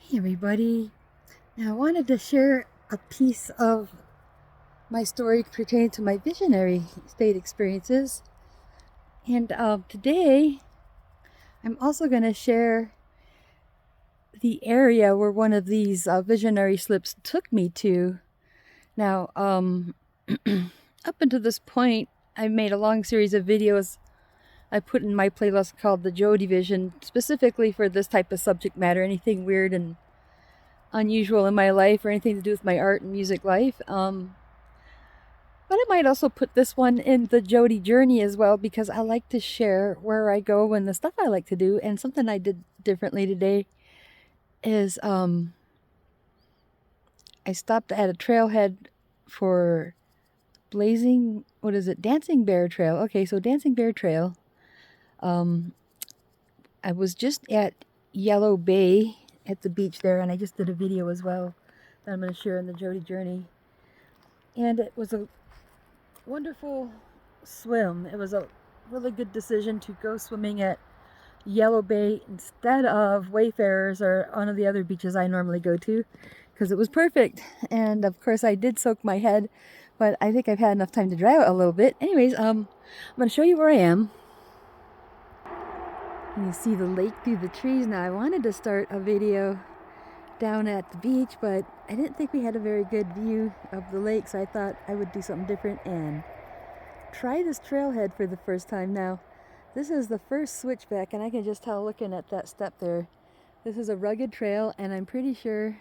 Hey everybody, now I wanted to share a piece of my story pertaining to my visionary state experiences, and today I'm also going to share the area where one of these visionary slips took me to. Now up until this point I made a long series of videos I put in my playlist called the JodyVision, specifically for this type of subject matter, anything weird and unusual in my life or anything to do with my art and music life. But I might also put this one in the Jody journey as well, because I like to share where I go and the stuff I like to do. And something I did differently today is I stopped at a trailhead for Dancing Bear Trail. Okay, so Dancing Bear Trail. I was just at Yellow Bay at the beach there, and I just did a video as well that I'm going to share in the Jody journey. And it was a wonderful swim. It was a really good decision to go swimming at Yellow Bay instead of Wayfarers or one of the other beaches I normally go to, because it was perfect. And of course I did soak my head, but I think I've had enough time to dry out a little bit. Anyways, I'm going to show you where I am. You see the lake through the trees. Now I wanted to start a video down at the beach, but I didn't think we had a very good view of the lake, so I thought I would do something different and try this trailhead for the first time. Now this is the first switchback, and I can just tell looking at that step there, this is a rugged trail, and I'm pretty sure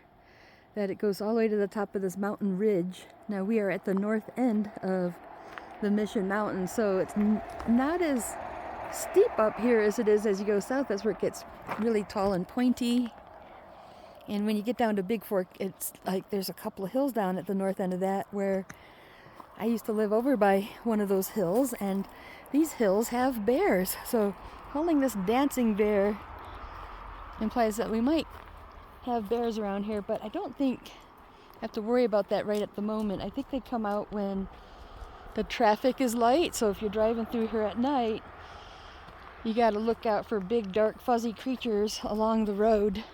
that it goes all the way to the top of this mountain ridge. Now we are at the north end of the Mission Mountain, so it's not as steep up here as it is as you go south. That's where it gets really tall and pointy. And when you get down to Big Fork, it's like there's a couple of hills down at the north end of that, where I used to live over by one of those hills, and these hills have bears. So calling this dancing bear implies that we might have bears around here, but I don't think I have to worry about that right at the moment. I think they come out when the traffic is light, so if you're driving through here at night, you got to look out for big, dark, fuzzy creatures along the road.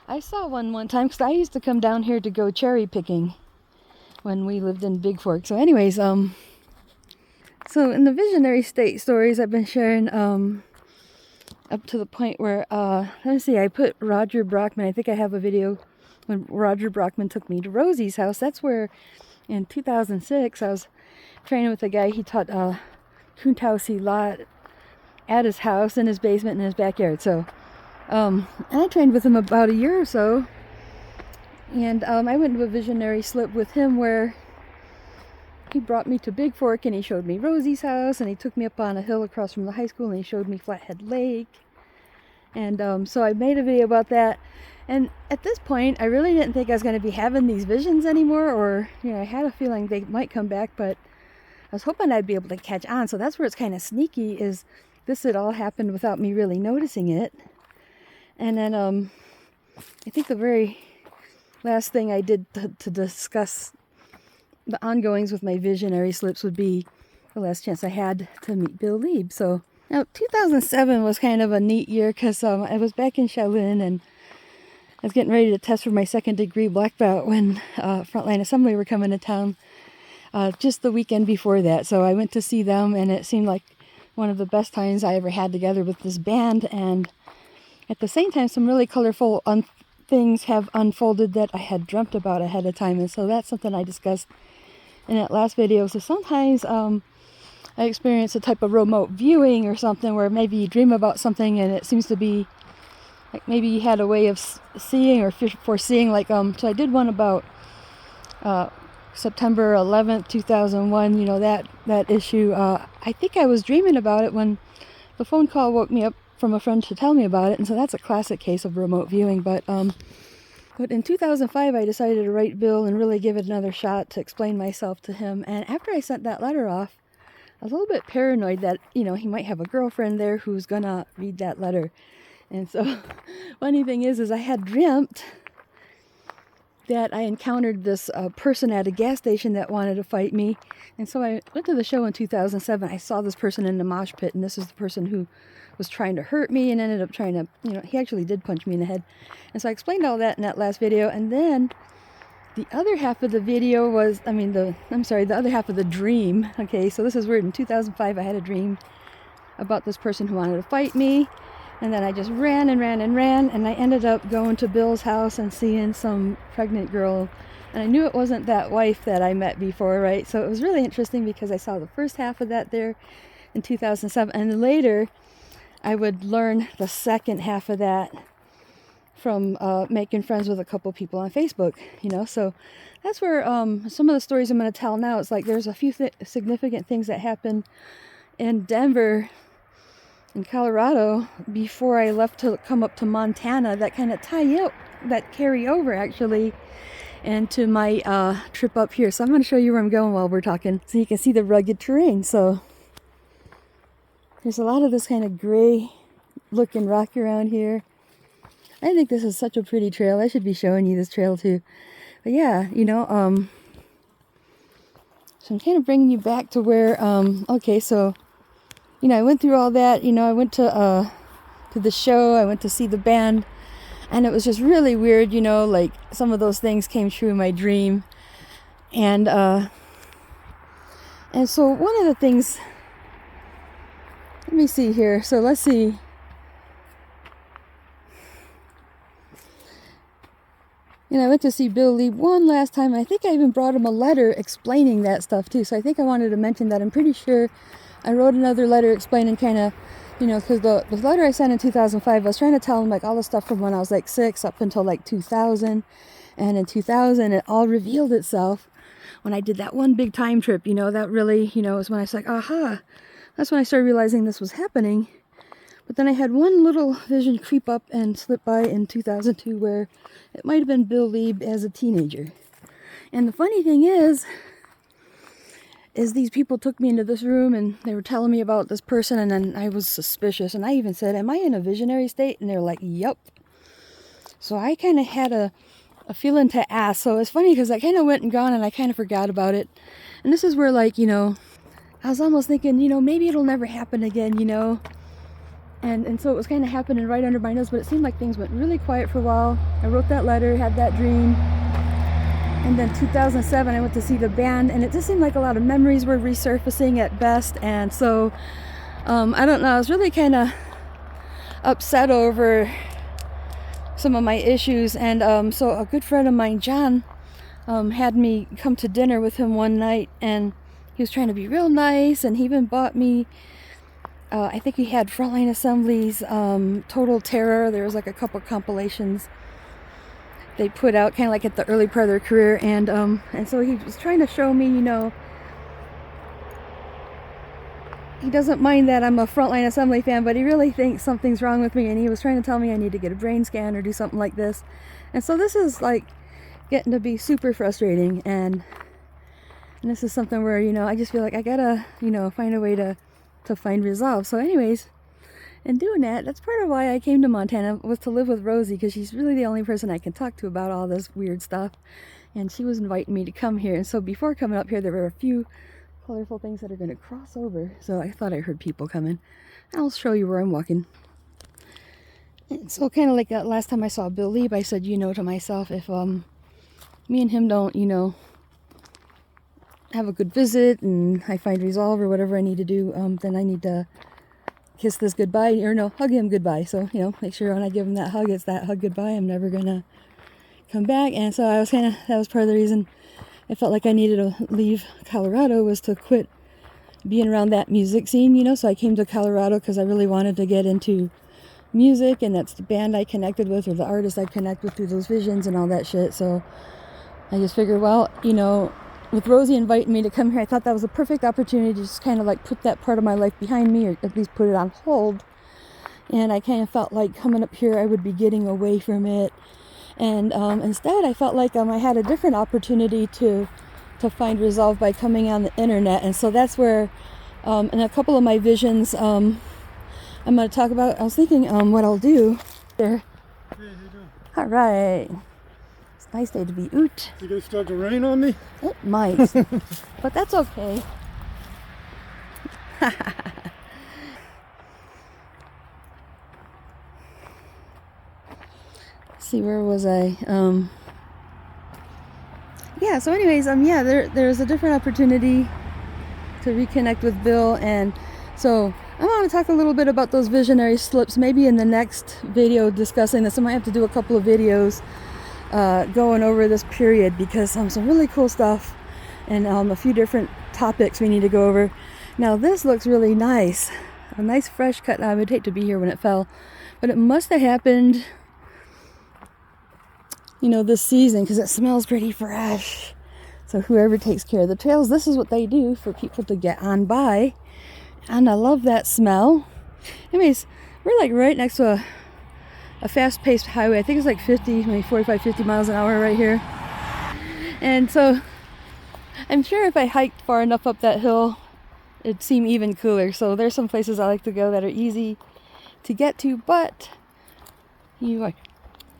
I saw one time because I used to come down here to go cherry picking when we lived in Big Fork. So anyways, so in the visionary state stories I've been sharing up to the point where, let me see, I put Roger Brockman. I think I have a video when Roger Brockman took me to Rosie's house. That's where in 2006 I was training with a guy. He taught Kuntausi lot at his house, in his basement, in his backyard. So and I trained with him about a year or so, and I went to a visionary slip with him where he brought me to Big Fork, and he showed me Rosie's house, and he took me up on a hill across from the high school, and he showed me Flathead Lake. And so I made a video about that. And at this point I really didn't think I was going to be having these visions anymore, or I had a feeling they might come back, but I was hoping I'd be able to catch on. So that's where it's kind of sneaky, is this had all happened without me really noticing it. And then I think the very last thing I did to discuss the ongoings with my visionary slips would be the last chance I had to meet Bill Lieb. So now 2007 was kind of a neat year, because I was back in Shaolin, and I was getting ready to test for my 2nd degree black belt when Frontline Assembly were coming to town just the weekend before that. So I went to see them, and it seemed like one of the best times I ever had together with this band. And at the same time, some really colorful things have unfolded that I had dreamt about ahead of time. And so that's something I discussed in that last video. So sometimes I experience a type of remote viewing or something, where maybe you dream about something and it seems to be like maybe you had a way of seeing or foreseeing. Like so I did one about September 11th, 2001, that issue. I think I was dreaming about it when the phone call woke me up from a friend to tell me about it, and so that's a classic case of remote viewing. But in 2005 I decided to write Bill and really give it another shot to explain myself to him. And after I sent that letter off, I was a little bit paranoid that he might have a girlfriend there who's gonna read that letter. And so funny thing is I had dreamt that I encountered this person at a gas station that wanted to fight me. And so I went to the show in 2007. I saw this person in the mosh pit, and this is the person who was trying to hurt me and ended up trying to, he actually did punch me in the head. And so I explained all that in that last video. And then the other half of the video was, the other half of the dream. Okay, so this is weird. In 2005, I had a dream about this person who wanted to fight me. And then I just ran and ran and ran. And I ended up going to Bill's house and seeing some pregnant girl. And I knew it wasn't that wife that I met before, right? So it was really interesting because I saw the first half of that there in 2007. And then later, I would learn the second half of that from making friends with a couple people on Facebook, So that's where some of the stories I'm going to tell now, it's like there's a few significant things that happened in Denver, in Colorado, before I left to come up to Montana that kind of carry over actually into my trip up here. So I'm going to show you where I'm going while we're talking so you can see the rugged terrain. So there's a lot of this kind of gray looking rock around here. I think this is such a pretty trail. I should be showing you this trail too. But yeah, so I'm kind of bringing you back to where, okay, so, I went through all that, I went to the show, I went to see the band, and it was just really weird, like some of those things came true in my dream. And so one of the things, let me see here. So let's see. I went to see Bill Lee one last time. I think I even brought him a letter explaining that stuff too. So I think I wanted to mention that. I'm pretty sure I wrote another letter explaining kind of, because the letter I sent in 2005, I was trying to tell him like all the stuff from when I was like 6 up until like 2000. And in 2000, it all revealed itself when I did that one big time trip. That really, was when I was like, aha. That's when I started realizing this was happening. But then I had one little vision creep up and slip by in 2002 where it might have been Bill Lee as a teenager. And the funny thing is these people took me into this room and they were telling me about this person, and then I was suspicious. And I even said, am I in a visionary state? And they're like, yup. So I kind of had a feeling to ask. So it's funny because I kind of went and gone and I kind of forgot about it. And this is where like, I was almost thinking, maybe it'll never happen again, And so it was kind of happening right under my nose, but it seemed like things went really quiet for a while. I wrote that letter, had that dream. And then 2007, I went to see the band, and it just seemed like a lot of memories were resurfacing at best. And so, I don't know, I was really kind of upset over some of my issues. And so a good friend of mine, John, had me come to dinner with him one night, and he was trying to be real nice, and he even bought me I think he had Frontline Assembly's Total Terror. There was like a couple compilations they put out kind of like at the early part of their career, and so he was trying to show me, he doesn't mind that I'm a Frontline Assembly fan, but he really thinks something's wrong with me, and he was trying to tell me I need to get a brain scan or do something like this. And so this is like getting to be super frustrating, and this is something where, I just feel like I gotta, find a way to find resolve. So anyways, in doing that, that's part of why I came to Montana, was to live with Rosie, because she's really the only person I can talk to about all this weird stuff. And she was inviting me to come here. And so before coming up here, there were a few colorful things that are going to cross over. So I thought I heard people coming. I'll show you where I'm walking. And so kind of like that last time I saw Bill Lee, I said, to myself, if me and him don't, have a good visit and I find resolve or whatever I need to do, then I need to kiss this goodbye, or no, hug him goodbye. So, make sure when I give him that hug, it's that hug goodbye. I'm never gonna come back. And so I was that was part of the reason I felt like I needed to leave Colorado, was to quit being around that music scene, so I came to Colorado because I really wanted to get into music, and that's the band I connected with, or the artist I connect with through those visions and all that shit. So I just figured, well, with Rosie inviting me to come here, I thought that was a perfect opportunity to just kind of like put that part of my life behind me, or at least put it on hold. And I kind of felt like coming up here I would be getting away from it. And instead I felt like I had a different opportunity to find resolve by coming on the internet. And so that's where, in a couple of my visions, I'm going to talk about, I was thinking what I'll do there. Hey, how you doing? All right. Nice day to be out. You gonna start to rain on me? It might, but that's okay. see, where was I? Yeah, so anyways, yeah, there's a different opportunity to reconnect with Bill, and so I want to talk a little bit about those visionary slips, maybe in the next video discussing this. I might have to do a couple of videos going over this period, because some really cool stuff, and a few different topics we need to go over. Now this looks really nice, a nice fresh cut. I would hate to be here when it fell, but it must have happened, you know, this season, because it smells pretty fresh. So whoever takes care of the trails, this is what they do for people to get on by, and I love that smell. Anyways, we're like right next to a fast-paced highway. I think it's like 50, maybe 45, 50 miles an hour right here. And so I'm sure if I hiked far enough up that hill, it'd seem even cooler. So there's some places I like to go that are easy to get to, but you are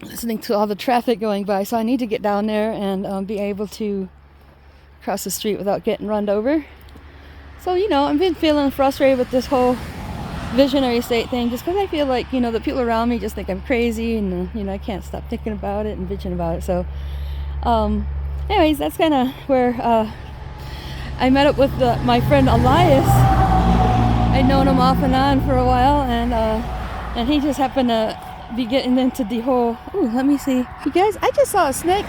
listening to all the traffic going by, so I need to get down there and be able to cross the street without getting run over. So, you know, I've been feeling frustrated with this whole visionary state thing, just because I feel like, you know, the people around me just think I'm crazy, and you know, I can't stop thinking about it and bitching about it. So anyways, that's kind of where I met up with my friend Elias. I'd known him off and on for a while, and he just happened to be getting into the whole, ooh, let me see. You guys, I just saw a snake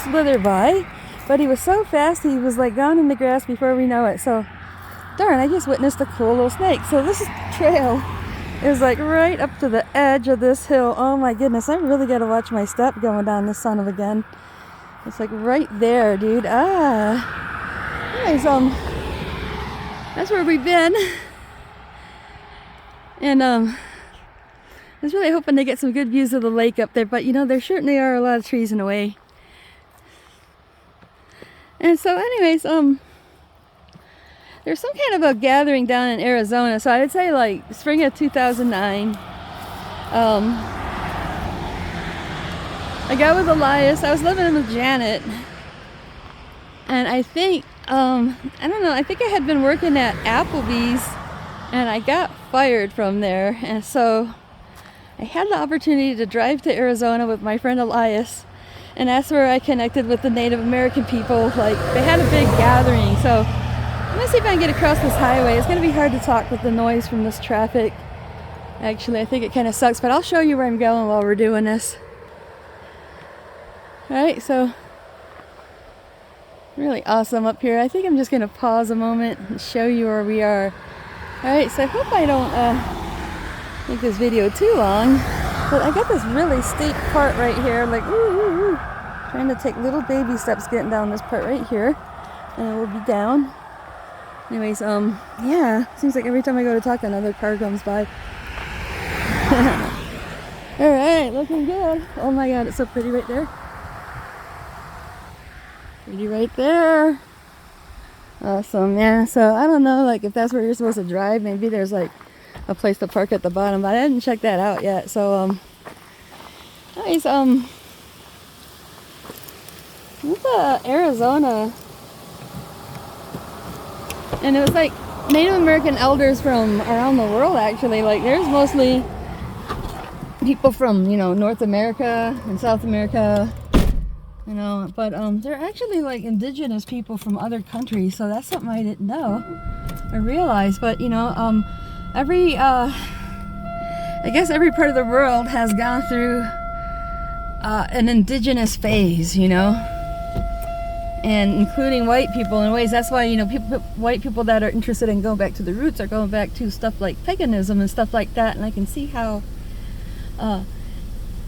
slither by, but he was so fast, he was like gone in the grass before we know it. So, darn, I just witnessed a cool little snake. So this trail is like right up to the edge of this hill. Oh my goodness, I really got to watch my step going down this son of a gun. It's like right there, dude. Anyways, that's where we've been. And I was really hoping to get some good views of the lake up there, but you know, there certainly are a lot of trees in the way. And so anyways, there's some kind of a gathering down in Arizona, so I would say like spring of 2009. I got with Elias. I was living with Janet, and I think I don't know, I think I had been working at Applebee's, and I got fired from there, and so I had the opportunity to drive to Arizona with my friend Elias, and that's where I connected with the Native American people. Like, they had a big gathering, so I'm gonna see if I can get across this highway. It's gonna be hard to talk with the noise from this traffic. Actually, I think it kind of sucks, but I'll show you where I'm going while we're doing this. Alright, so really awesome up here. I think I'm just gonna pause a moment and show you where we are. Alright, so I hope I don't make this video too long, but I got this really steep part right here, like ooh, trying to take little baby steps getting down this part right here, and it will be down. Anyways, yeah, seems like every time I go to talk, another car comes by. Alright, looking good. Oh my god, it's so pretty right there. Pretty right there. Awesome, yeah. So I don't know, like, if that's where you're supposed to drive, maybe there's like a place to park at the bottom, but I didn't check that out yet. So nice. It's Arizona, and it was like Native American elders from around the world, actually. Like, there's mostly people from, you know, North America and South America, you know, but they're actually like indigenous people from other countries, so that's something I didn't know or realize. But you know, I guess every part of the world has gone through an indigenous phase, you know, and including white people in ways. That's why, you know, white people that are interested in going back to the roots are going back to stuff like paganism and stuff like that. And I can see how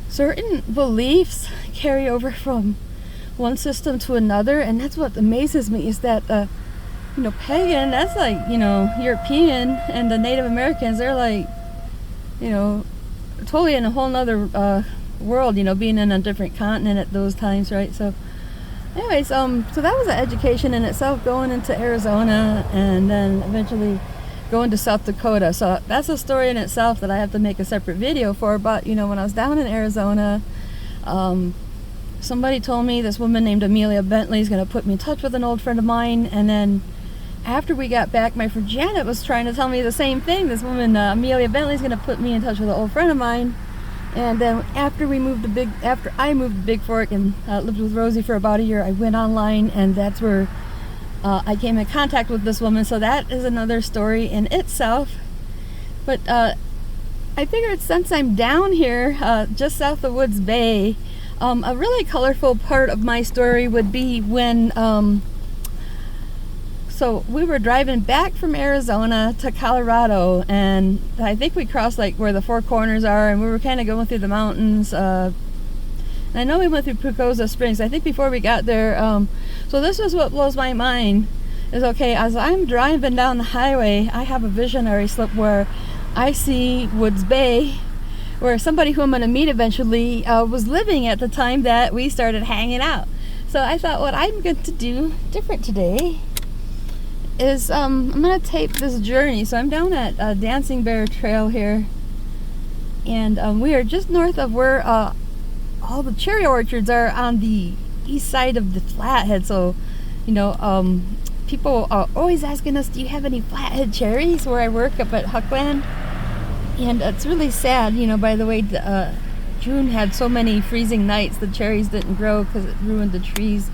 certain beliefs carry over from one system to another, and that's what amazes me, is that you know, pagan, that's like, you know, European, and the Native Americans, they're like, you know, totally in a whole nother world, you know, being in a different continent at those times, right? So anyways, so that was an education in itself, going into Arizona and then eventually going to South Dakota. So that's a story in itself that I have to make a separate video for. But you know, when I was down in Arizona, somebody told me this woman named Amelia Bentley is going to put me in touch with an old friend of mine, and then after we got back, my friend Janet was trying to tell me the same thing. This woman, Amelia Bentley, is going to put me in touch with an old friend of mine, And then after I moved to Big Fork and lived with Rosie for about a year, I went online, and that's where I came in contact with this woman. So that is another story in itself. But I figured since I'm down here just south of Woods Bay, a really colorful part of my story would be when so we were driving back from Arizona to Colorado, and I think we crossed like where the Four Corners are, and we were kind of going through the mountains. And I know we went through Pucosa Springs, I think, before we got there. So this is what blows my mind, is okay, as I'm driving down the highway, I have a visionary slip where I see Woods Bay, where somebody who I'm going to meet eventually was living at the time that we started hanging out. So I thought what I'm going to do different today is I'm going to tape this journey. So I'm down at Dancing Bear Trail here, and we are just north of where all the cherry orchards are on the east side of the Flathead. So, you know, people are always asking us, do you have any Flathead cherries where I work up at Huckland? And it's really sad, you know, by the way, June had so many freezing nights, the cherries didn't grow because it ruined the trees.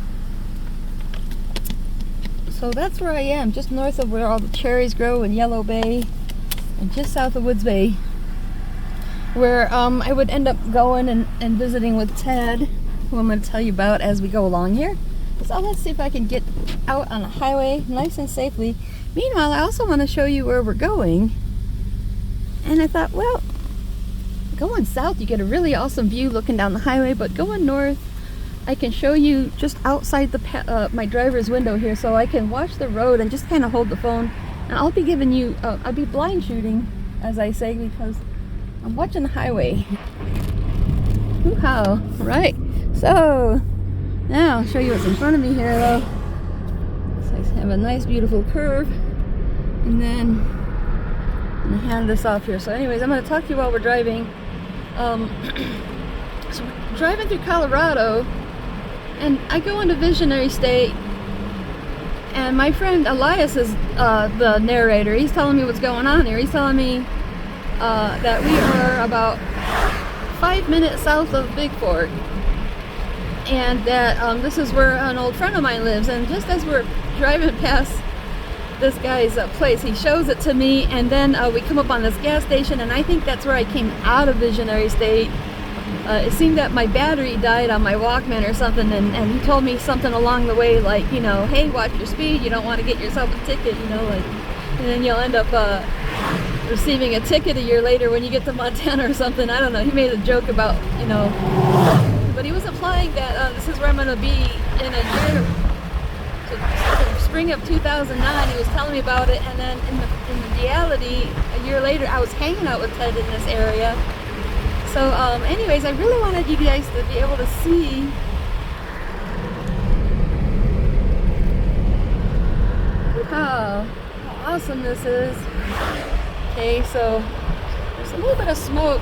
So that's where I am, just north of where all the cherries grow in Yellow Bay, and just south of Woods Bay, where I would end up going and visiting with Ted, who I'm going to tell you about as we go along here. So let's see if I can get out on the highway nice and safely. Meanwhile, I also want to show you where we're going. And I thought, well, going south you get a really awesome view looking down the highway, but going north I can show you just outside the my driver's window here, so I can watch the road and just kind of hold the phone. And I'll be giving you, I'll be blind shooting, as I say, because I'm watching the highway. Hoo-ha! Right. So now I'll show you what's in front of me here, though. So I have a nice, beautiful curve, and then I'm gonna hand this off here. So, anyways, I'm gonna talk to you while we're driving. So we're driving through Colorado, and I go into Visionary State, and my friend Elias is the narrator. He's telling me what's going on here. He's telling me that we are about 5 minutes south of Big Fork, and that this is where an old friend of mine lives. And just as we're driving past this guy's place, he shows it to me, and then we come up on this gas station, and I think that's where I came out of Visionary State. It seemed that my battery died on my Walkman or something, and he told me something along the way, like, you know, hey, watch your speed, you don't want to get yourself a ticket, you know, like, and then you'll end up receiving a ticket a year later when you get to Montana or something. I don't know, he made a joke about, you know, but he was implying that this is where I'm going to be in a year. So spring of 2009, he was telling me about it, and then in reality, a year later, I was hanging out with Ted in this area. So anyways, I really wanted you guys to be able to see how awesome this is. Okay, so there's a little bit of smoke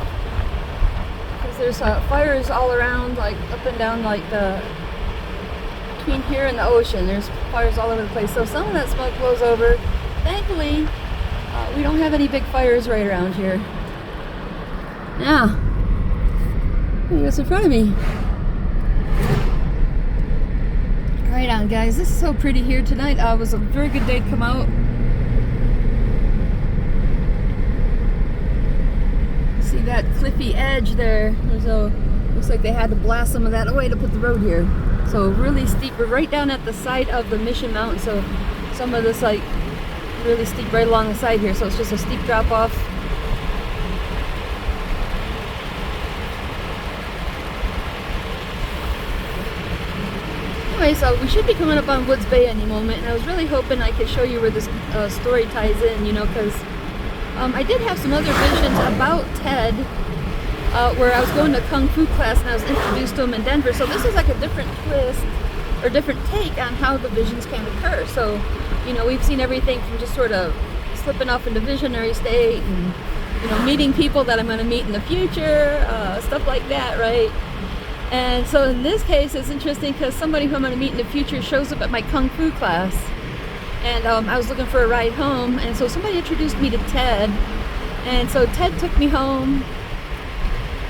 because there's fires all around, like up and down, like between here and the ocean. There's fires all over the place. So some of that smoke blows over. Thankfully, we don't have any big fires right around here. Now, what's in front of me? Right on, guys. This is so pretty here tonight. It was a very good day to come out. See that cliffy edge there? So looks like they had to blast some of that away to put the road here. So really steep. We're right down at the side of the Mission Mountain. So some of this, like, really steep right along the side here. So it's just a steep drop off. Anyway, so we should be coming up on Woods Bay any moment, and I was really hoping I could show you where this story ties in, you know, because I did have some other visions about Ted, where I was going to Kung Fu class and I was introduced to him in Denver. So this is like a different twist, or different take on how the visions can occur. So, you know, we've seen everything from just sort of slipping off into Visionary State, and, you know, meeting people that I'm going to meet in the future, stuff like that, right? And so in this case, it's interesting because somebody who I'm going to meet in the future shows up at my Kung Fu class. And I was looking for a ride home, and so somebody introduced me to Ted. And so Ted took me home.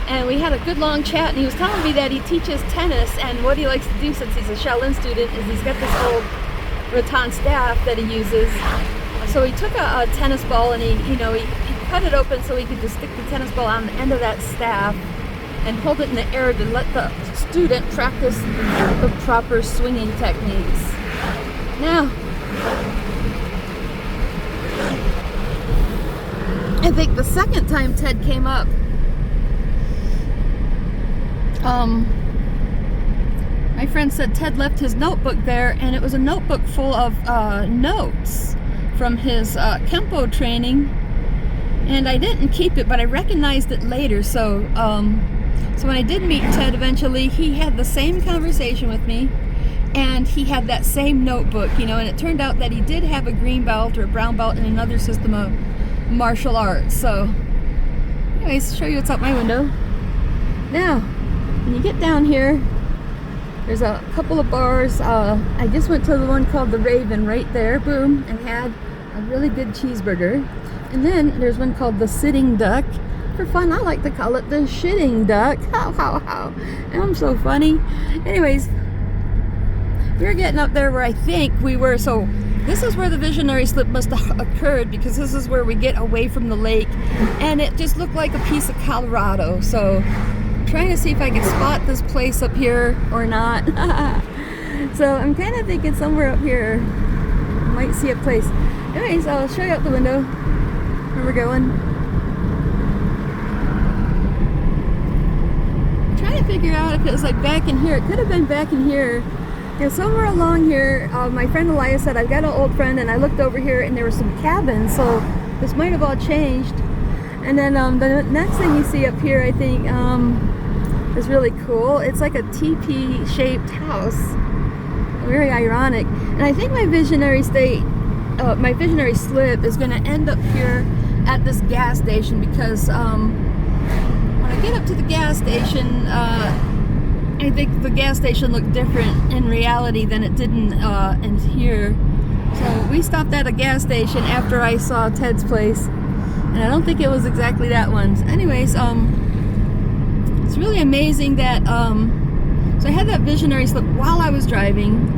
and we had a good long chat, and he was telling me that he teaches tennis, and what he likes to do since he's a Shaolin student is he's got this old rattan staff that he uses. So he took a tennis ball and he cut it open so he could just stick the tennis ball on the end of that staff and hold it in the air to let the student practice the proper swinging techniques. Now, I think the second time Ted came up, my friend said Ted left his notebook there, and it was a notebook full of notes from his Kempo training, and I didn't keep it, but I recognized it later. So so when I did meet Ted eventually, he had the same conversation with me, and he had that same notebook, and it turned out that he did have a green belt or a brown belt in another system of martial arts. So anyways, show you what's out my window. Now, when you get down here, there's a couple of bars. I just went to the one called the Raven right there, boom, and had a really good cheeseburger. And then there's one called the Sitting Duck. For fun, I like to call it the Shitting Duck. How. I'm so funny. Anyways, we're getting up there where I think we were. So this is where the visionary slip must have occurred, because this is where we get away from the lake, and it just looked like a piece of Colorado. So I'm trying to see if I can spot this place up here or not. So I'm kind of thinking somewhere up here I might see a place. Anyways, I'll show you out the window where we're going. I'm trying to figure out if it was like back in here. It could have been back in here. Somewhere along here, my friend Elias said, I've got an old friend, and I looked over here and there were some cabins, so this might have all changed. And then the next thing you see up here, I think, is really cool. It's like a teepee shaped house. Very ironic. And I think my visionary slip is going to end up here at this gas station, because when I get up to the gas station, I think the gas station looked different in reality than it did in here. So we stopped at a gas station after I saw Ted's place, and I don't think it was exactly that one. Anyways, it's really amazing that so I had that visionary slip while I was driving,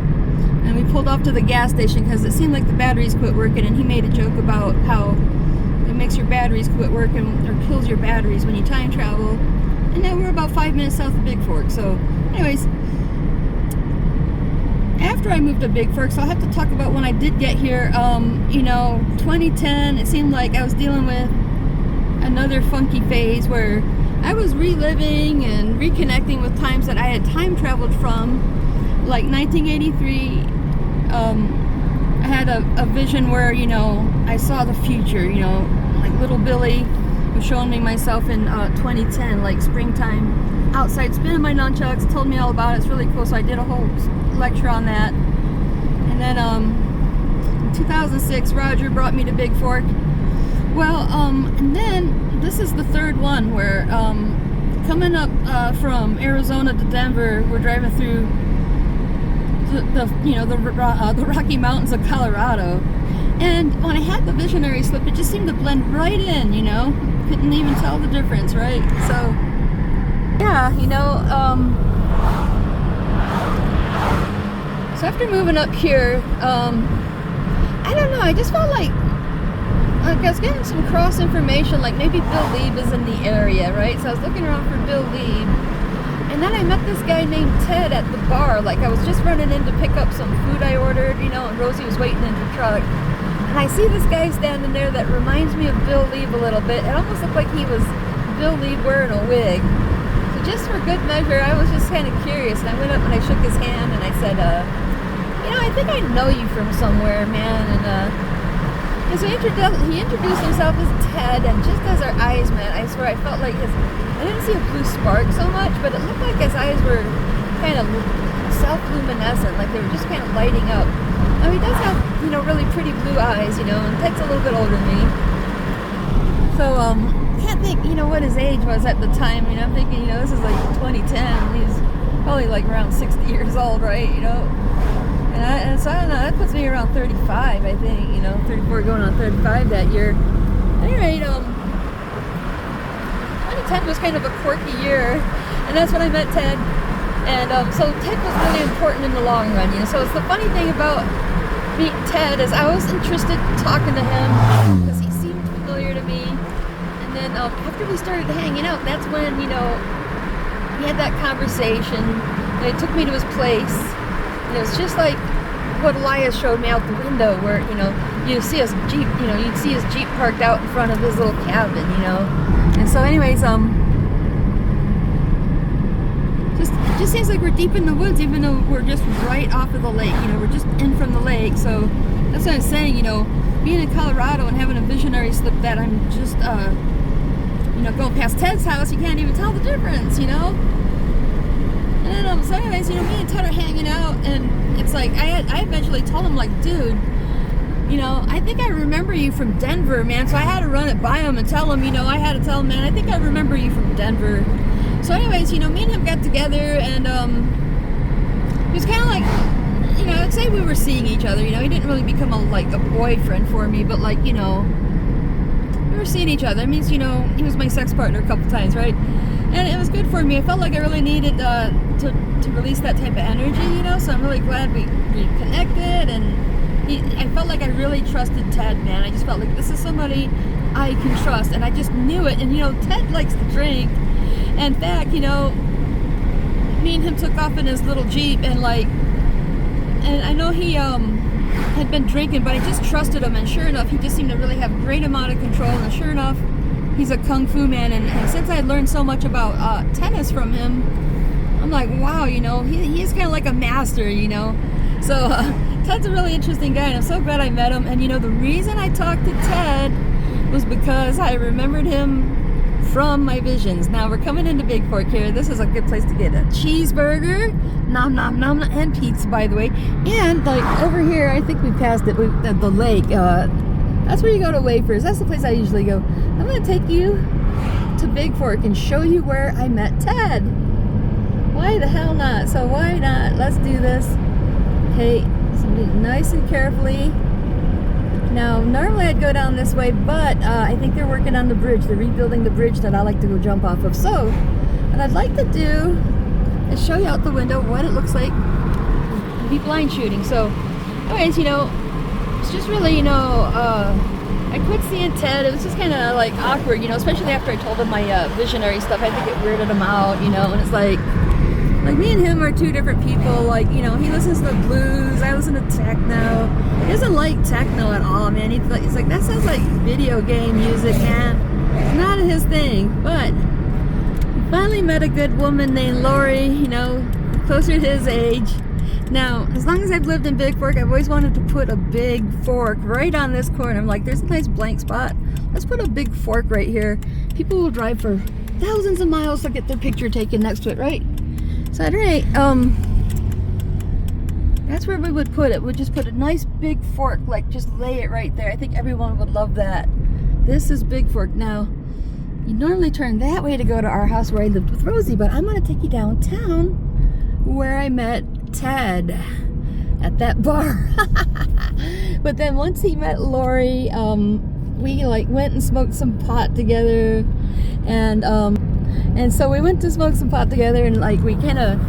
and we pulled off to the gas station because it seemed like the batteries quit working, and he made a joke about how it makes your batteries quit working or kills your batteries when you time travel. And then we're about 5 minutes south of Big Fork. So anyways, after I moved to Big Fork, so I'll have to talk about when I did get here. 2010, it seemed like I was dealing with another funky phase where I was reliving and reconnecting with times that I had time traveled from. Like 1983, I had a vision where, I saw the future, like little Billy was showing me myself in 2010, like springtime, outside spinning my nunchucks, told me all about it. It's really cool. So I did a whole lecture on that. And then in 2006, Roger brought me to Big Fork. Well, and then this is the third one where coming up from Arizona to Denver, we're driving through the Rocky Mountains of Colorado. And when I had the visionary slip, it just seemed to blend right in, couldn't even tell the difference, right? So yeah, so after moving up here, I don't know, I just felt like I was getting some cross information, like maybe Bill Lieb is in the area, right? So I was looking around for Bill Lieb, and then I met this guy named Ted at the bar. Like I was just running in to pick up some food I ordered, and Rosie was waiting in her truck. And I see this guy standing there that reminds me of Bill Lieb a little bit. It almost looked like he was Bill Lieb wearing a wig. So just for good measure, I was just kind of curious. And I went up and I shook his hand and I said, I think I know you from somewhere, man. And so he introduced himself as Ted, and just as our eyes met, I swear I felt like I didn't see a blue spark so much, but it looked like his eyes were kind of self-luminescent, like they were just kind of lighting up. Now he does have, really pretty blue eyes, and Ted's a little bit older than me. So, can't think, what his age was at the time. I'm thinking, this is like 2010. He's probably like around 60 years old, right? And so I don't know, that puts me around 35, I think, 34 going on 35 that year. At any rate, funny 10 was kind of a quirky year, and that's when I met Ted. And so Ted was really important in the long run, you know. So it's the funny thing about meeting Ted is I was interested in talking to him because he seemed familiar to me. And then after we started hanging out, that's when, you know, we had that conversation. And it took me to his place. And it was just like what Elias showed me out the window, where, you know, you'd see his Jeep parked out in front of his little cabin, you know. And so anyways, it just seems like we're deep in the woods, even though we're just right off of the lake, you know, we're just in from the lake. So that's what I'm saying, you know, being in Colorado and having a visionary slip that I'm just, you know, going past Ted's house, you can't even tell the difference, you know. And then, so anyways, you know, me and Ted are hanging out, and it's like, I eventually told him, like, dude, you know, I think I remember you from Denver, man. So I had to run it by him and tell him, you know, man, I think I remember you from Denver. So anyways, you know, me and him got together, and it was kind of like, you know, I'd say we were seeing each other, you know. He didn't really become a boyfriend for me, but, like, you know, we were seeing each other. It means, you know, he was my sex partner a couple times, right? And it was good for me. I felt like I really needed to release that type of energy, you know. So I'm really glad we connected, and I felt like I really trusted Ted, man. I just felt like this is somebody I can trust, and I just knew it. And, you know, Ted likes to drink. In fact, you know, me and him took off in his little Jeep, and I know he had been drinking, but I just trusted him, and sure enough, he just seemed to really have great amount of control, and sure enough, he's a kung fu man, and since I learned so much about tennis from him, I'm like, wow, you know, he's kind of like a master, you know. So Ted's a really interesting guy, and I'm so glad I met him. And, you know, the reason I talked to Ted was because I remembered him from my visions. Now we're coming into Big Fork here. This is a good place to get a cheeseburger, nom nom nom, and pizza, by the way. And like over here, I think we passed it, the lake. That's where you go to Wafers. That's the place I usually go. I'm gonna take you to Big Fork and show you where I met Ted. Why the hell not? So why not? Let's do this. Hey, so do it nice and carefully. Now, normally I'd go down this way, but I think they're working on the bridge. They're rebuilding the bridge that I like to go jump off of. So, what I'd like to do is show you out the window what it looks like to be blind shooting. So, anyways, you know, it's just really, you know, I quit seeing Ted. It was just kind of like awkward, you know, especially after I told him my visionary stuff. I think it weirded him out, you know, and it's like me and him are two different people. Like, you know, he listens to blues, I listen to techno. He doesn't like techno at all, man. He's like, that sounds like video game music, man. It's not his thing. But we finally met a good woman named Lori, you know, closer to his age. Now, as long as I've lived in Big Fork, I've always wanted to put a big fork right on this corner. I'm like, there's a nice blank spot. Let's put a big fork right here. People will drive for thousands of miles to get their picture taken next to it, right? So, right, that's where we would put it. We'd just put a nice big fork, like just lay it right there. I think everyone would love that. This is Big Fork. Now, you normally turn that way to go to our house where I lived with Rosie, but I'm going to take you downtown where I met Ted at that bar. But then once he met Lori, we like went and smoked some pot together, and so we went to smoke some pot together, and like we kind of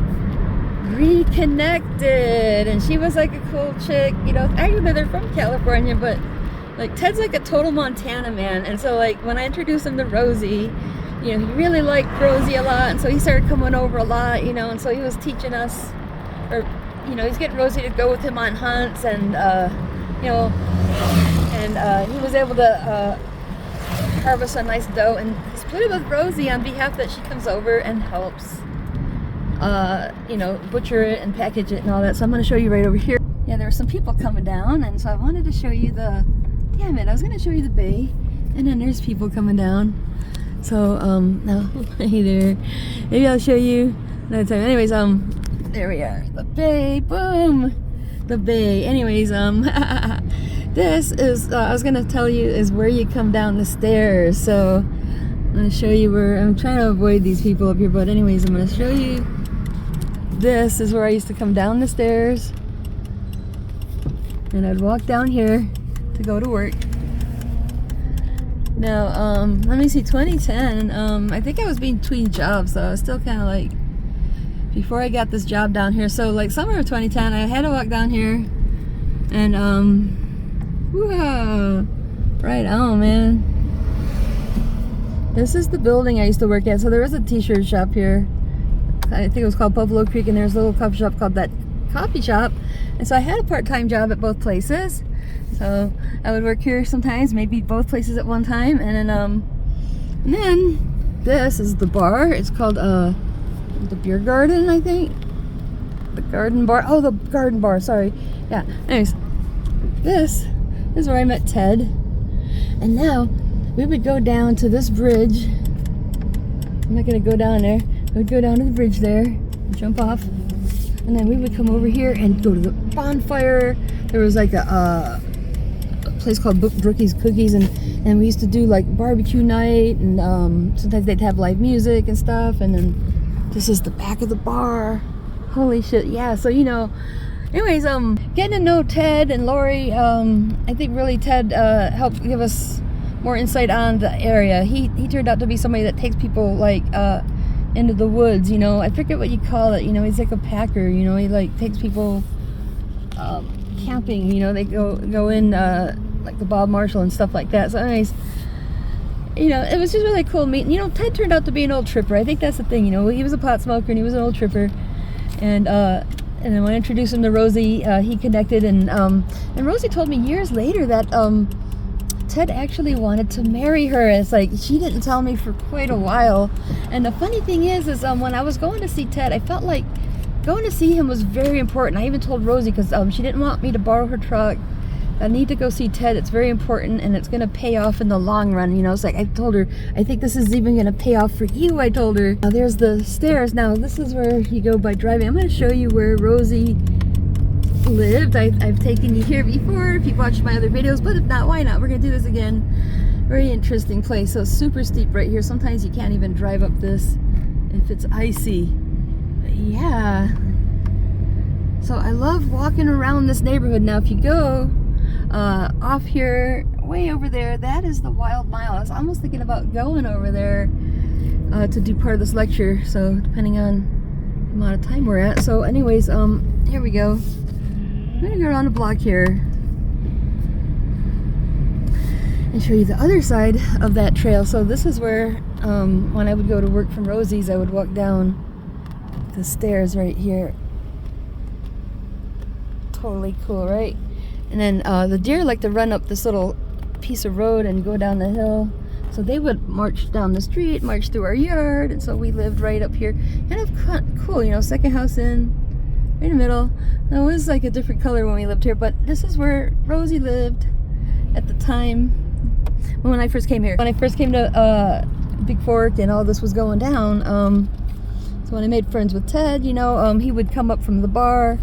reconnected, and she was like a cool chick, you know. Actually, they're from California, but like Ted's like a total Montana man, and so like when I introduced him to Rosie, you know, he really liked Rosie a lot, and so he started coming over a lot, you know, and so he was teaching us, or you know, he's getting Rosie to go with him on hunts, and you know, and he was able to harvest a nice doe and split it with Rosie on behalf that she comes over and helps you know, butcher it and package it and all that. So I'm going to show you right over here. Yeah, there were some people coming down, and so I wanted to show you the, damn it, I was going to show you the bay, and then there's people coming down. So now, hey there, maybe I'll show you another time. Anyways, there we are, the bay, boom, the bay. Anyways, this is, I was going to tell you, is where you come down the stairs. So I'm going to show you where, I'm trying to avoid these people up here, but anyways, I'm going to show you. This is where I used to come down the stairs, and I'd walk down here to go to work. Now, let me see, 2010, I think I was between jobs, so I was still kind of like, before I got this job down here. So like summer of 2010, I had to walk down here, and whoa, right on, man. This is the building I used to work at. So there was a t-shirt shop here. I think it was called Buffalo Creek, and there's a little coffee shop called That Coffee Shop. And so I had a part-time job at both places. So I would work here sometimes, maybe both places at one time. And then this is the bar. It's called the Beer Garden, I think. The Garden Bar. Oh, the Garden Bar. Sorry. Yeah. Anyways, this is where I met Ted. And now we would go down to this bridge. I'm not gonna go down there. We would go down to the bridge there, jump off, and then we would come over here and go to the bonfire. There was like a place called Brookie's Cookies, and we used to do like barbecue night, and sometimes they'd have live music and stuff. And then this is the back of the bar. Holy shit, yeah. So, you know, anyways, getting to know Ted and Lori, I think really Ted helped give us more insight on the area. He turned out to be somebody that takes people like into the woods, you know. I forget what you call it, you know. He's like a packer, you know. He like takes people camping, you know. They go in like the Bob Marshall and stuff like that. So anyways, you know, it was just really cool meeting. You know, Ted turned out to be an old tripper. I think that's the thing, you know. He was a pot smoker and he was an old tripper. And then when I introduced him to Rosie, he connected, and Rosie told me years later that Ted actually wanted to marry her. It's like she didn't tell me for quite a while. And the funny thing is when I was going to see Ted, I felt like going to see him was very important. I even told Rosie, because she didn't want me to borrow her truck. I need to go see Ted. It's very important, and it's going to pay off in the long run. You know, it's like I told her, I think this is even going to pay off for you. I told her. There's the stairs. Now, this is where you go by driving. I'm going to show you where Rosie lived. I've taken you here before if you've watched my other videos, but if not, why not? We're going to do this again. Very interesting place. So super steep right here. Sometimes you can't even drive up this if it's icy. But yeah. So I love walking around this neighborhood. Now, if you go off here, way over there, that is the Wild Mile. I was almost thinking about going over there to do part of this lecture, so depending on the amount of time we're at. So anyways, here we go. I'm gonna go around the block here and show you the other side of that trail. So this is where when I would go to work from Rosie's, I would walk down the stairs right here. Totally cool, right? And then the deer like to run up this little piece of road and go down the hill. So they would march down the street, march through our yard, and so we lived right up here. Kind of cool, you know, second house in the middle. Now, it was like a different color when we lived here, but this is where Rosie lived at the time when I first came here. When I first came to Big Fork and all this was going down, so when I made friends with Ted, you know, he would come up from the bar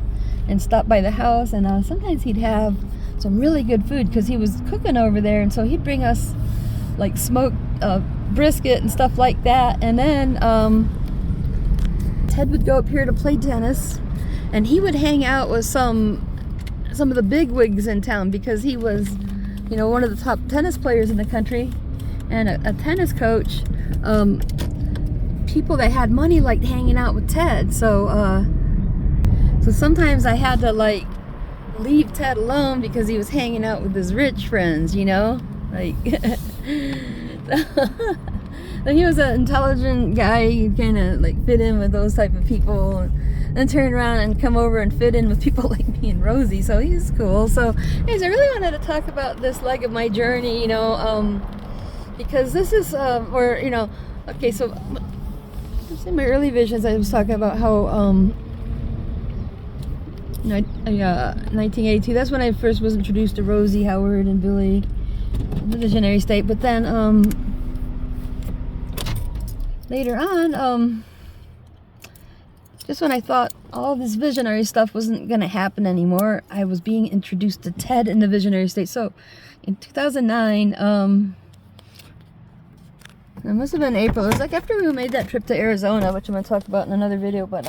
and stop by the house, and sometimes he'd have some really good food because he was cooking over there, and so he'd bring us like smoked brisket and stuff like that. And then Ted would go up here to play tennis, and he would hang out with some of the big wigs in town because he was, you know, one of the top tennis players in the country and a tennis coach. People that had money liked hanging out with Ted, so sometimes I had to like leave Ted alone because he was hanging out with his rich friends, you know, like. But he was an intelligent guy. He kind of like fit in with those type of people, and then turn around and come over and fit in with people like me and Rosie. So he's cool. So anyways, I really wanted to talk about this leg of my journey, you know, because this is where, you know, okay, so in my early visions I was talking about how 1982, that's when I first was introduced to Rosie, Howard, and Billy, the visionary state. But then later on, just when I thought all this visionary stuff wasn't gonna happen anymore, I was being introduced to Ted in the visionary state. So in 2009, it must have been April. It was like after we made that trip to Arizona, which I'm gonna talk about in another video. But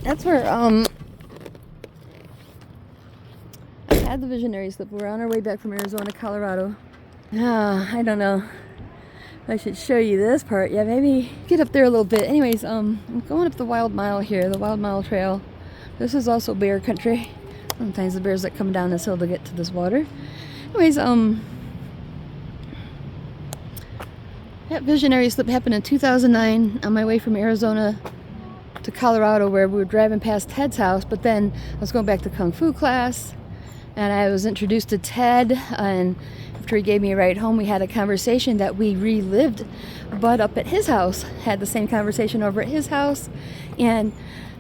that's where I had the visionary slip. We're on our way back from Arizona, Colorado, I don't know. I should show you this part. Yeah, maybe get up there a little bit. Anyways, I'm going up the Wild Mile here, the Wild Mile Trail. This is also bear country. Sometimes the bears that come down this hill to get to this water. Anyways, that visionary slip happened in 2009 on my way from Arizona to Colorado, where we were driving past Ted's house, but then I was going back to Kung Fu class and I was introduced to Ted, and after he gave me a ride home, we had a conversation that we relived, but up at his house. Had the same conversation over at his house. And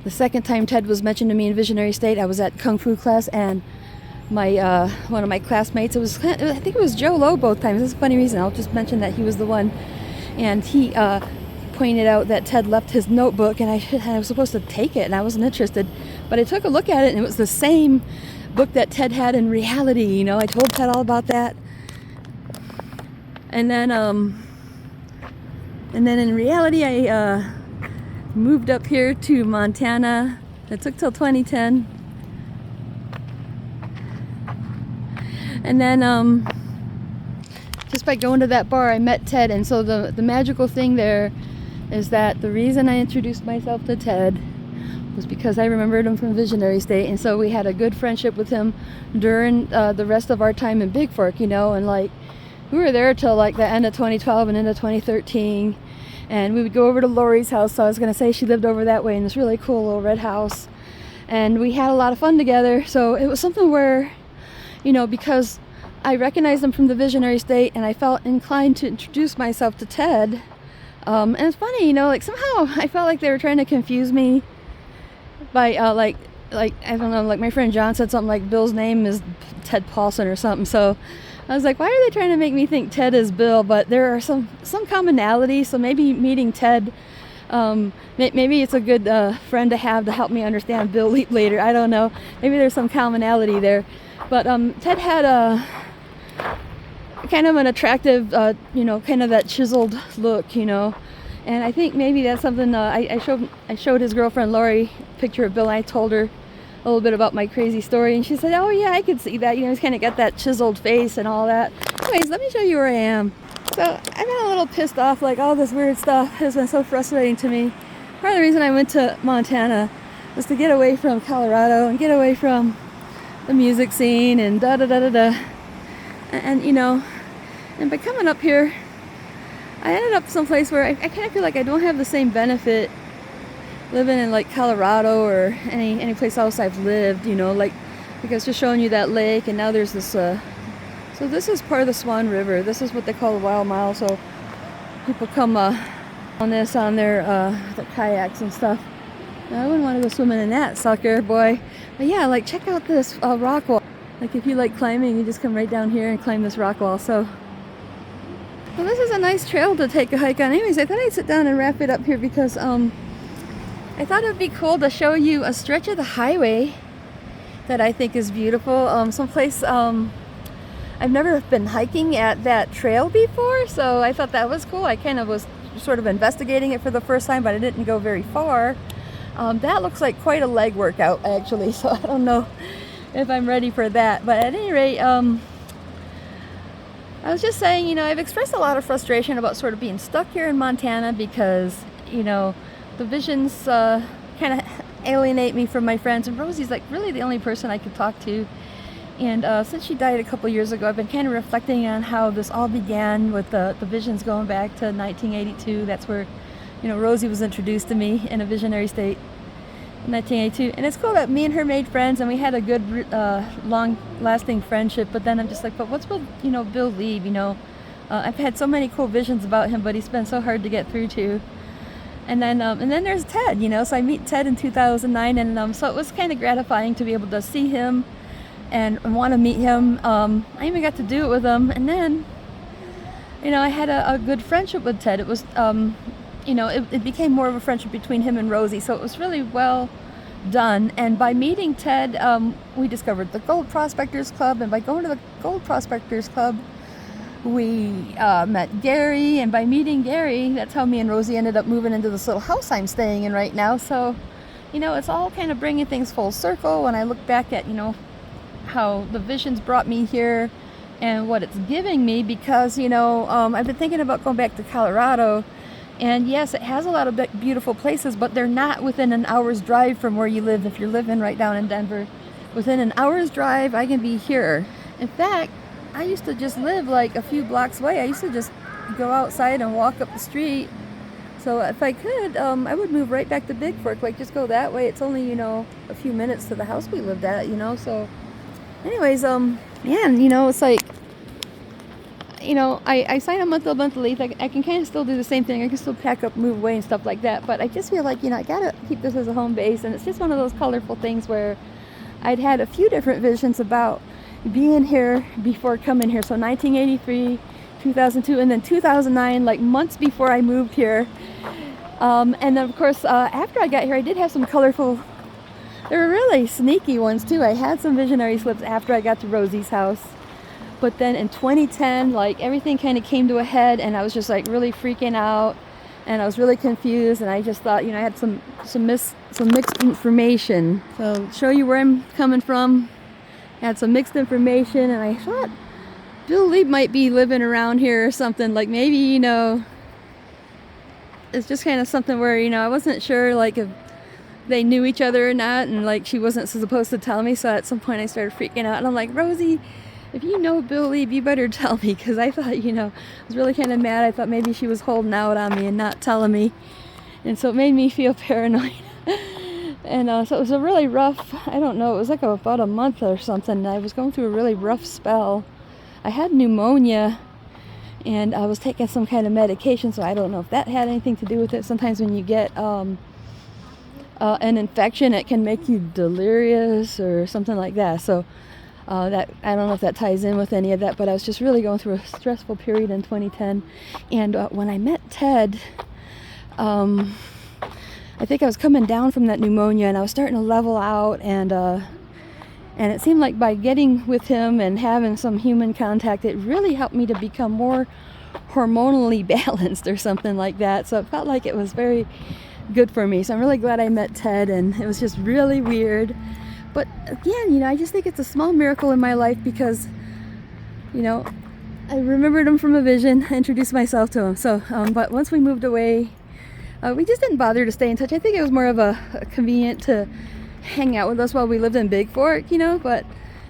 the second time Ted was mentioned to me in Visionary State, I was at Kung Fu class, and my one of my classmates, I think it was Joe Lowe both times. This is a funny reason. I'll just mention that he was the one. And he pointed out that Ted left his notebook, and I was supposed to take it, and I wasn't interested. But I took a look at it, and it was the same book that Ted had in reality. You know, I told Ted all about that. And then in reality, I moved up here to Montana. It took till 2010. And then just by going to that bar, I met Ted. And so the magical thing there is that the reason I introduced myself to Ted was because I remembered him from Visionary State, and so we had a good friendship with him during the rest of our time in Big Fork, you know, and like we were there till like the end of 2012 and into 2013, and we would go over to Lori's house. So I was going to say she lived over that way in this really cool little red house, and we had a lot of fun together. So it was something where, you know, because I recognized him from the Visionary State and I felt inclined to introduce myself to Ted. And it's funny, you know, like somehow I felt like they were trying to confuse me by like I don't know, like my friend John said something like Bill's name is Ted Paulson or something. So I was like, why are they trying to make me think Ted is Bill? But there are some commonality. So maybe meeting Ted, maybe it's a good friend to have to help me understand Bill later. I don't know. Maybe there's some commonality there. But Ted had a kind of an attractive, you know, kind of that chiseled look, you know. And I think maybe that's something I showed his girlfriend Lori a picture of Bill, and I told her a little bit about my crazy story, and she said, oh yeah, I could see that, you know, he's kind of got that chiseled face and all that. Anyways, let me show you where I am. So I've been a little pissed off, like all this weird stuff has been so frustrating to me. Part of the reason I went to Montana was to get away from Colorado and get away from the music scene and da-da-da-da-da. And you know, and by coming up here, I ended up someplace where I kind of feel like I don't have the same benefit living in like Colorado or any place else I've lived, you know, like because just showing you that lake, and now there's this so this is part of the Swan River. This is what they call the Wild Mile. So people come on this on their kayaks and stuff. Now, I wouldn't want to go swimming in that sucker, boy. But yeah, like check out this rock wall. Like if you like climbing, you just come right down here and climb this rock wall. So well, this is a nice trail to take a hike on. Anyways, I thought I'd sit down and wrap it up here because I thought it would be cool to show you a stretch of the highway that I think is beautiful. Someplace I've never been hiking at that trail before, so I thought that was cool. I kind of was sort of investigating it for the first time, but I didn't go very far. That looks like quite a leg workout actually, so I don't know if I'm ready for that. But at any rate, I was just saying, you know, I've expressed a lot of frustration about sort of being stuck here in Montana because, you know, the visions kind of alienate me from my friends, and Rosie's like really the only person I could talk to. And since she died a couple years ago, I've been kind of reflecting on how this all began with the visions going back to 1982. That's where, you know, Rosie was introduced to me in a visionary state in 1982. And it's cool that me and her made friends, and we had a good, long-lasting friendship. But then I'm just like, but what's with, you know, Bill leave? You know, I've had so many cool visions about him, but he's been so hard to get through to. And then there's Ted, you know. So I meet Ted in 2009, and so it was kind of gratifying to be able to see him and want to meet him. I even got to do it with him, and then, you know, I had a good friendship with Ted. It was, you know, it became more of a friendship between him and Rosie, so it was really well done. And by meeting Ted, we discovered the Gold Prospectors Club, and by going to the Gold Prospectors Club, we met Gary, and by meeting Gary, that's how me and Rosie ended up moving into this little house I'm staying in right now. So, you know, it's all kind of bringing things full circle when I look back at, you know, how the visions brought me here and what it's giving me, because I've been thinking about going back to Colorado, and yes, it has a lot of beautiful places, but they're not within an hour's drive from where you live. If you're living right down in Denver, within an hour's drive I can be here. In fact, I used to just live like a few blocks away. I used to just go outside and walk up the street. So if I could, I would move right back to Big Fork, like just go that way. It's only, a few minutes to the house we lived at, so anyways, yeah, and it's like, I sign a month lease. I can kind of still do the same thing. I can still pack up, move away and stuff like that, but I just feel like, I gotta keep this as a home base. And it's just one of those colorful things where I'd had a few different visions about being here before coming here. So 1983, 2002, and then 2009, like months before I moved here. And then of course, after I got here, I did have some colorful, there were really sneaky ones too. I had some visionary slips after I got to Rosie's house. But then in 2010, like everything kind of came to a head, and I was just like really freaking out, and I was really confused, and I just thought, I had some mixed information. So show you where I'm coming from. I had some mixed information, and I thought Bill Lee might be living around here or something. Like maybe, it's just kind of something where, I wasn't sure like if they knew each other or not, and like she wasn't supposed to tell me. So at some point I started freaking out, and I'm like, Rosie, if you know Bill Lee, you better tell me, because I thought, I was really kind of mad. I thought maybe she was holding out on me and not telling me, and so it made me feel paranoid. And so it was a really rough, I don't know, it was like about a month or something. I was going through a really rough spell. I had pneumonia, and I was taking some kind of medication, so I don't know if that had anything to do with it. Sometimes when you get an infection, it can make you delirious or something like that. So that, I don't know if that ties in with any of that, but I was just really going through a stressful period in 2010. And when I met Ted, I think I was coming down from that pneumonia, and I was starting to level out, and it seemed like by getting with him and having some human contact, it really helped me to become more hormonally balanced or something like that. So it felt like it was very good for me. So I'm really glad I met Ted, and it was just really weird. But again, I just think it's a small miracle in my life, because, I remembered him from a vision. I introduced myself to him. So, but once we moved away, we just didn't bother to stay in touch. I think it was more of a convenient to hang out with us while we lived in Big Fork, but it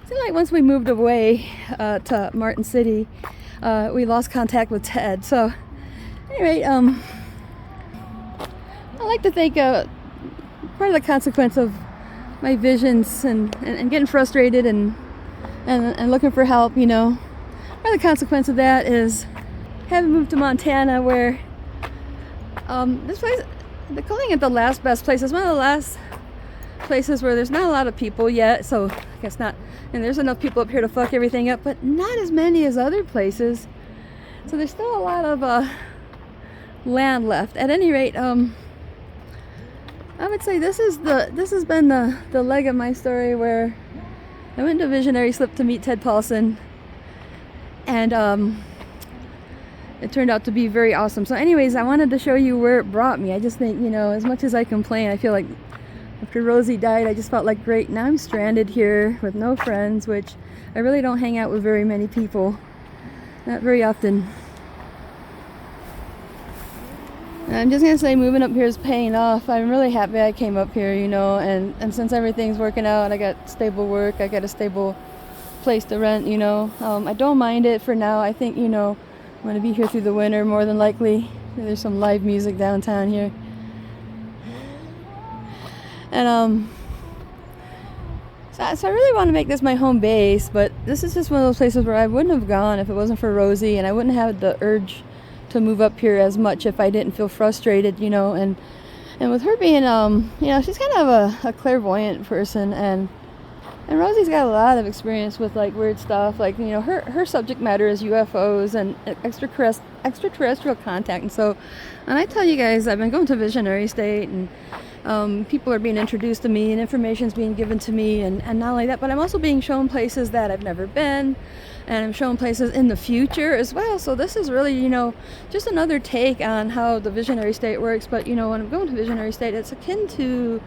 seemed like once we moved away to Martin City, we lost contact with Ted. So anyway, I like to think part of the consequence of my visions and getting frustrated and looking for help, part of the consequence of that is having moved to Montana, where this place, they're calling it the last best place. It's one of the last places where there's not a lot of people yet, so I guess not, and there's enough people up here to fuck everything up, but not as many as other places. So there's still a lot of land left. At any rate, I would say this has been the leg of my story, where I went to Visionary Slip to meet Ted Paulson, and it turned out to be very awesome. So anyways, I wanted to show you where it brought me. I just think, as much as I complain, I feel like after Rosie died, I just felt like, great, now I'm stranded here with no friends, which I really don't hang out with very many people. Not very often. And I'm just going to say, moving up here is paying off. I'm really happy I came up here, and since everything's working out, I got stable work, I got a stable place to rent, I don't mind it for now. I think, I'm going to be here through the winter, more than likely. There's some live music downtown here. And so I really want to make this my home base, but this is just one of those places where I wouldn't have gone if it wasn't for Rosie, and I wouldn't have the urge to move up here as much if I didn't feel frustrated, and with her being, she's kind of a clairvoyant person, and Rosie's got a lot of experience with like weird stuff, like, her subject matter is UFOs and extraterrestrial contact. And I tell you guys, I've been going to Visionary State, and people are being introduced to me, and information's being given to me, and not only that, but I'm also being shown places that I've never been, and I'm shown places in the future as well. So this is really, just another take on how the Visionary State works. But when I'm going to Visionary State, it's akin to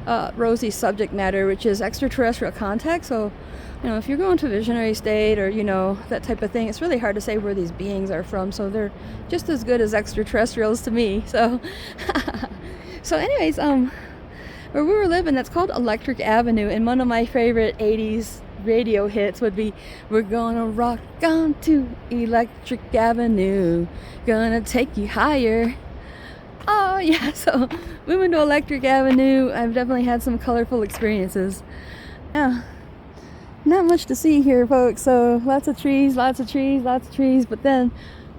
Rosie's subject matter, which is extraterrestrial contact. So, if you're going to a visionary state or, that type of thing, it's really hard to say where these beings are from. So they're just as good as extraterrestrials to me. So, so anyways, where we were living, that's called Electric Avenue. And one of my favorite 80s radio hits would be, "We're gonna rock on to Electric Avenue, gonna take you higher." Oh yeah, so we went to Electric Avenue. I've definitely had some colorful experiences. Yeah, not much to see here, folks. So lots of trees, lots of trees, lots of trees. But then,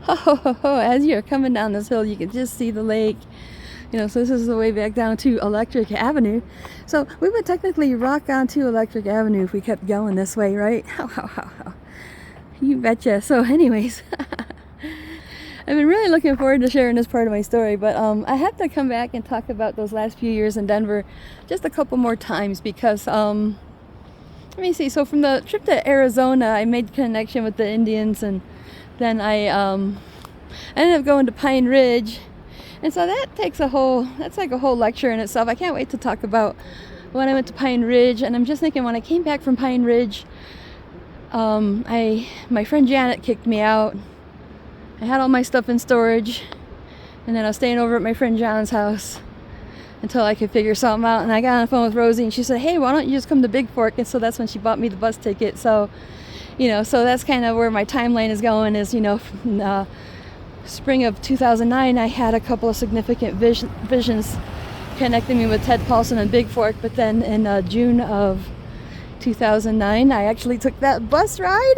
as you're coming down this hill, you can just see the lake. So this is the way back down to Electric Avenue. So we would technically rock onto Electric Avenue if we kept going this way, right? You betcha. So anyways, I've been really looking forward to sharing this part of my story, but I have to come back and talk about those last few years in Denver just a couple more times because, let me see, so from the trip to Arizona, I made connection with the Indians, and then I ended up going to Pine Ridge. And so that's like a whole lecture in itself. I can't wait to talk about when I went to Pine Ridge. And I'm just thinking, when I came back from Pine Ridge, my friend Janet kicked me out. I had all my stuff in storage, and then I was staying over at my friend John's house until I could figure something out. And I got on the phone with Rosie, and she said, "Hey, why don't you just come to Big Fork?" And so that's when she bought me the bus ticket. So, so that's kind of where my timeline is going, is, from, spring of 2009, I had a couple of significant visions connecting me with Ted Paulson and Big Fork. But then in June of 2009, I actually took that bus ride,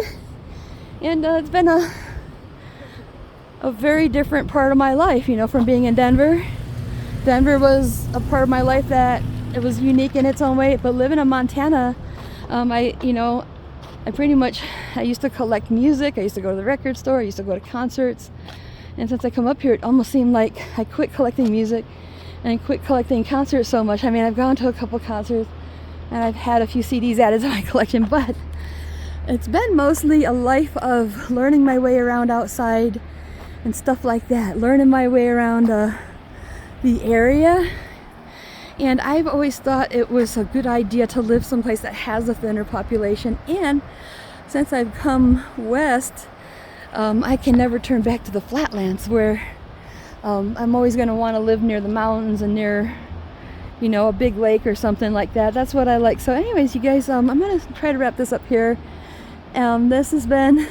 and it's been a very different part of my life, from being in Denver. Denver was a part of my life that it was unique in its own way, but living in Montana, I used to collect music. I used to go to the record store. I used to go to concerts. And since I come up here, it almost seemed like I quit collecting music and I quit collecting concerts so much. I mean, I've gone to a couple concerts and I've had a few CDs added to my collection, but it's been mostly a life of learning my way around outside and stuff like that, learning my way around the area. And I've always thought it was a good idea to live someplace that has a thinner population. And since I've come west, I can never turn back to the flatlands, where I'm always going to want to live near the mountains and near, a big lake or something like that. That's what I like. So anyways, you guys, I'm going to try to wrap this up here. This has been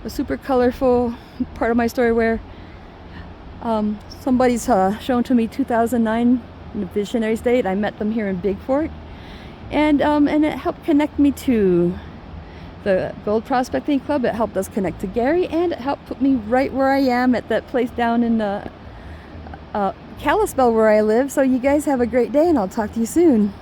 a super colorful part of my story where somebody's shown to me 2009 in a visionary state. I met them here in Big Fork, and it helped connect me to the Gold Prospecting Club. It helped us connect to Gary, and it helped put me right where I am at that place down in Kalispell where I live. So you guys have a great day, and I'll talk to you soon.